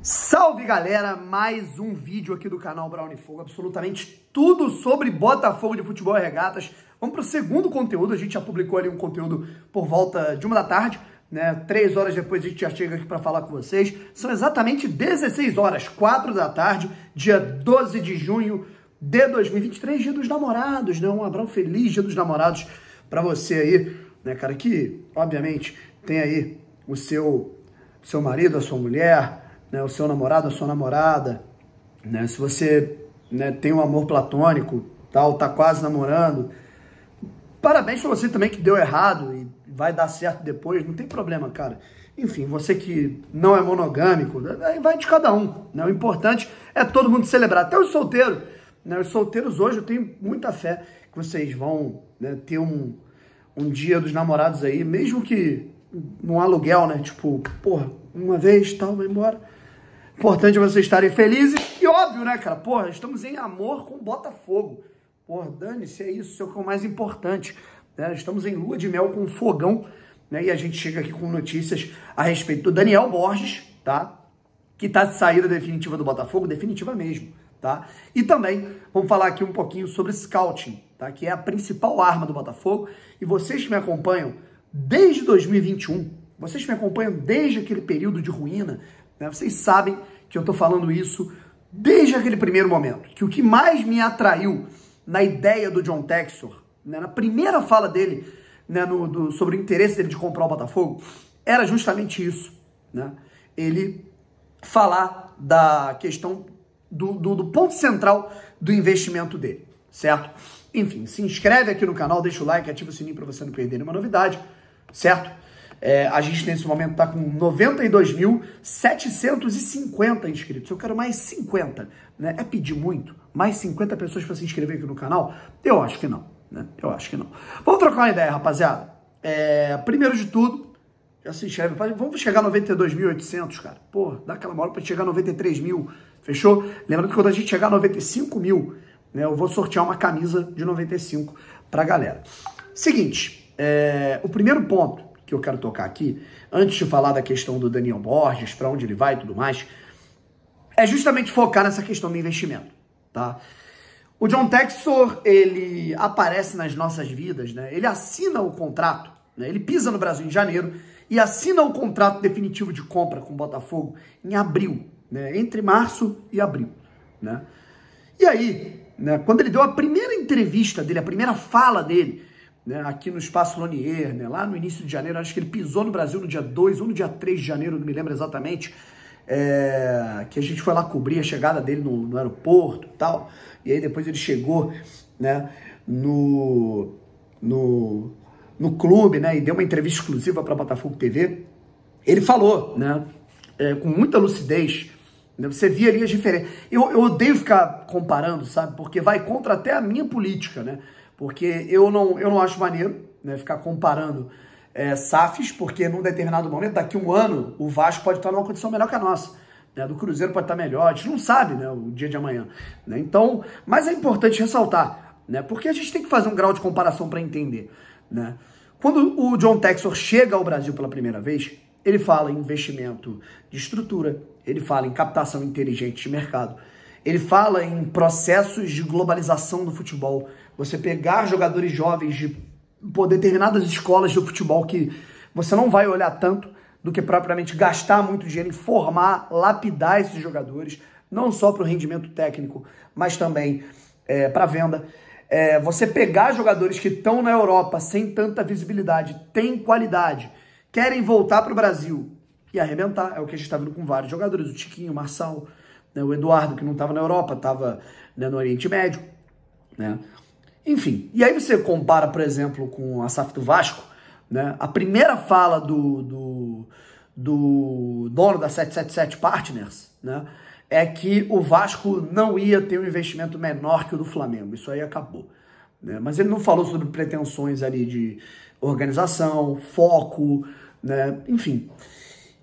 Salve galera, mais um vídeo aqui do canal Brown Fogo, absolutamente tudo sobre Botafogo de Futebol e Regatas. Vamos para o segundo conteúdo, a gente já publicou ali um conteúdo por volta de 1 da tarde, né? 3 horas depois a gente já chega aqui para falar com vocês. São exatamente 16 horas, 4 da tarde, dia 12 de junho de 2023, dia dos namorados, né? Um Abrão feliz dia dos namorados para você aí, né, cara, que obviamente tem aí o seu marido, a sua mulher, né, o seu namorado, a sua namorada, né, se você, né, tem um amor platônico, tal, tá quase namorando, parabéns pra você também que deu errado e vai dar certo depois, não tem problema, cara. Enfim, você que não é monogâmico, vai de cada um, né, o importante é todo mundo celebrar, até os solteiros, né, os solteiros hoje eu tenho muita fé que vocês vão, né, ter um dia dos namorados aí, mesmo que num aluguel, né, tipo, porra, uma vez, tal, vai embora. Importante vocês estarem felizes e óbvio, né, cara? Porra, estamos em amor com Botafogo. Porra, dane-se, é isso, isso é o que é o mais importante. Né? Estamos em lua de mel com fogão, né? E a gente chega aqui com notícias a respeito do Daniel Borges, tá? Que tá de saída definitiva do Botafogo, definitiva mesmo, tá? E também vamos falar aqui um pouquinho sobre scouting, tá? Que é a principal arma do Botafogo. E vocês que me acompanham desde 2021, vocês que me acompanham desde aquele período de ruína, né, vocês sabem que eu estou falando isso desde aquele primeiro momento, que o que mais me atraiu na ideia do John Textor, né, na primeira fala dele, né, sobre o interesse dele de comprar o Botafogo, era justamente isso, né, ele falar da questão do ponto central do investimento dele, certo? Enfim, se inscreve aqui no canal, deixa o like, ativa o sininho para você não perder nenhuma novidade, certo? A gente nesse momento está com 92.750 inscritos. Eu quero mais 50, né? É pedir muito? Mais 50 pessoas para se inscrever aqui no canal? Eu acho que não, né? Eu acho que não. Vamos trocar uma ideia, rapaziada. Primeiro de tudo, já se inscreve. Vamos chegar a 92.800, cara. Pô, dá aquela moral para chegar a 93 mil. Fechou? Lembrando que quando a gente chegar a 95 mil, né, eu vou sortear uma camisa de 95 pra galera. Seguinte, o primeiro ponto que eu quero tocar aqui, antes de falar da questão do Daniel Borges, para onde ele vai e tudo mais, é justamente focar nessa questão do investimento, tá? O John Textor, ele aparece nas nossas vidas, né? Ele assina o contrato, né? Ele pisa no Brasil em janeiro e assina o contrato definitivo de compra com o Botafogo em abril, né? Entre março e abril, né? E aí, né, quando ele deu a primeira entrevista dele, a primeira fala dele, né, aqui no Espaço Lonier, né, lá no início de janeiro, acho que ele pisou no Brasil no dia 2 ou no dia 3 de janeiro, não me lembro exatamente, que a gente foi lá cobrir a chegada dele no aeroporto e tal, e aí depois ele chegou, né, no clube, né, e deu uma entrevista exclusiva para Botafogo TV. Ele falou, né, com muita lucidez, né, você via ali as diferenças. Eu odeio ficar comparando, sabe, porque vai contra até a minha política, né, porque eu não acho maneiro, né, ficar comparando SAFs, porque num determinado momento, daqui a um ano, o Vasco pode estar numa condição melhor que a nossa, né, do Cruzeiro pode estar melhor, a gente não sabe, né, o dia de amanhã, né, então, mas é importante ressaltar, né, porque a gente tem que fazer um grau de comparação para entender, né. Quando o John Textor chega ao Brasil pela primeira vez, ele fala em investimento de estrutura, ele fala em captação inteligente de mercado, ele fala em processos de globalização do futebol, você pegar jogadores jovens de determinadas escolas do futebol que você não vai olhar tanto do que propriamente gastar muito dinheiro em formar, lapidar esses jogadores, não só para o rendimento técnico, mas também para venda. Você pegar jogadores que estão na Europa sem tanta visibilidade, têm qualidade, querem voltar para o Brasil e arrebentar. É o que a gente está vendo com vários jogadores, o Tiquinho, o Marçal, né, o Eduardo, que não estava na Europa, estava, né, no Oriente Médio, né? Enfim, e aí você compara, por exemplo, com a SAF do Vasco, né? A primeira fala do dono da 777 Partners, né, é que o Vasco não ia ter um investimento menor que o do Flamengo. Isso aí acabou, né? Mas ele não falou sobre pretensões ali de organização, foco, né? Enfim.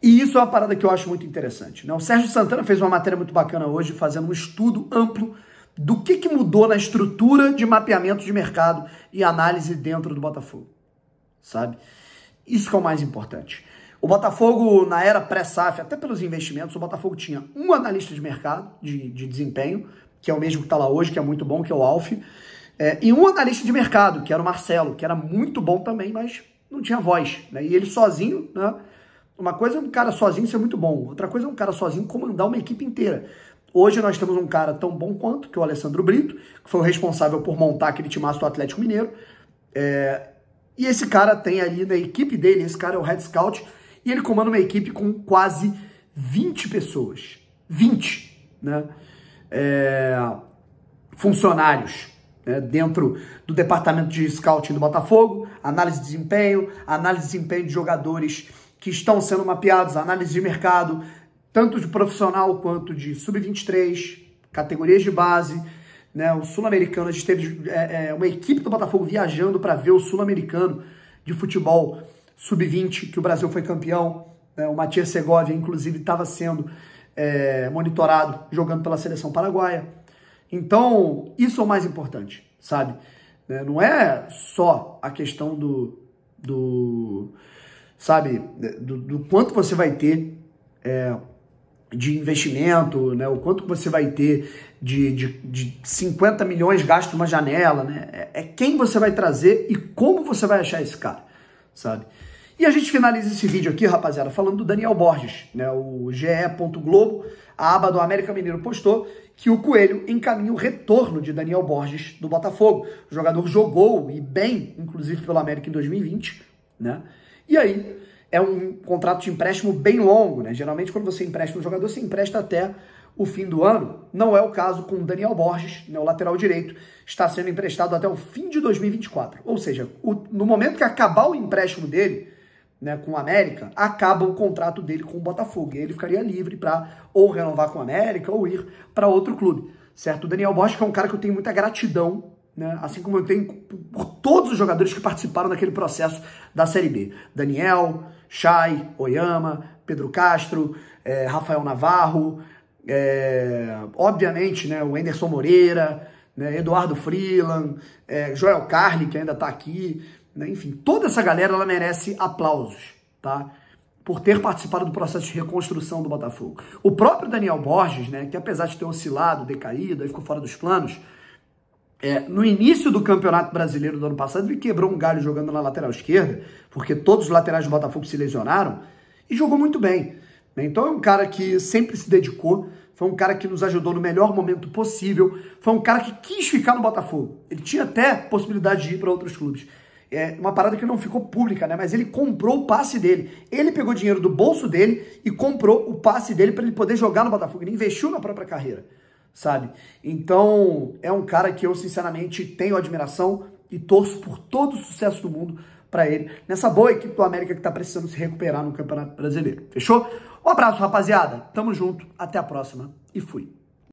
E isso é uma parada que eu acho muito interessante, né? O Sérgio Santana fez uma matéria muito bacana hoje, fazendo um estudo amplo do que mudou na estrutura de mapeamento de mercado e análise dentro do Botafogo, sabe? Isso que é o mais importante. O Botafogo, na era pré-SAF, até pelos investimentos, o Botafogo tinha um analista de mercado, de desempenho, que é o mesmo que está lá hoje, que é muito bom, que é o Alf, e um analista de mercado, que era o Marcelo, que era muito bom também, mas não tinha voz, né? E ele sozinho, né? Uma coisa é um cara sozinho ser muito bom, outra coisa é um cara sozinho comandar uma equipe inteira. Hoje nós temos um cara tão bom quanto, que é o Alessandro Brito, que foi o responsável por montar aquele timaço do Atlético Mineiro. E esse cara tem ali na equipe dele, esse cara é o Head Scout, e ele comanda uma equipe com quase 20 pessoas. 20, né? Funcionários, né? Dentro do departamento de scouting do Botafogo, análise de desempenho de jogadores que estão sendo mapeados, análise de mercado, tanto de profissional quanto de sub-23, categorias de base, né? O Sul-Americano, a gente teve uma equipe do Botafogo viajando para ver o Sul-Americano de futebol sub-20, que o Brasil foi campeão, né? O Matias Segovia, inclusive, estava sendo monitorado, jogando pela seleção paraguaia. Então, isso é o mais importante, sabe? Não é só a questão do quanto você vai ter de investimento, né? O quanto você vai ter de 50 milhões gastos numa janela, né? É quem você vai trazer e como você vai achar esse cara, sabe? E a gente finaliza esse vídeo aqui, rapaziada, falando do Daniel Borges, né? O GE.globo, a aba do América Mineiro, postou que o Coelho encaminha o retorno de Daniel Borges do Botafogo. O jogador jogou, e bem, inclusive pelo América em 2020, né? E aí, é um contrato de empréstimo bem longo, né? Geralmente, quando você empresta um jogador, você empresta até o fim do ano. Não é o caso com o Daniel Borges, né? O lateral direito está sendo emprestado até o fim de 2024. Ou seja, no momento que acabar o empréstimo dele, né, com o América, acaba o contrato dele com o Botafogo. E aí ele ficaria livre para ou renovar com o América ou ir para outro clube, certo? O Daniel Borges, que é um cara que eu tenho muita gratidão, né? Assim como eu tenho por todos os jogadores que participaram daquele processo da Série B. Daniel, Chay, Oyama, Pedro Castro, Rafael Navarro, obviamente, né, o Anderson Moreira, né, Eduardo Freeland, Joel Carli, que ainda está aqui, né, enfim, toda essa galera ela merece aplausos, tá? Por ter participado do processo de reconstrução do Botafogo. O próprio Daniel Borges, né, que apesar de ter oscilado, decaído, aí ficou fora dos planos, no início do Campeonato Brasileiro do ano passado, ele quebrou um galho jogando na lateral esquerda, porque todos os laterais do Botafogo se lesionaram, e jogou muito bem. Então é um cara que sempre se dedicou, foi um cara que nos ajudou no melhor momento possível, foi um cara que quis ficar no Botafogo. Ele tinha até possibilidade de ir para outros clubes. É uma parada que não ficou pública, né? Mas ele comprou o passe dele. Ele pegou dinheiro do bolso dele e comprou o passe dele para ele poder jogar no Botafogo. Ele investiu na própria carreira, sabe? Então, é um cara que eu, sinceramente, tenho admiração e torço por todo o sucesso do mundo para ele, nessa boa equipe do América que tá precisando se recuperar no Campeonato Brasileiro. Fechou? Um abraço, rapaziada. Tamo junto. Até a próxima. E fui.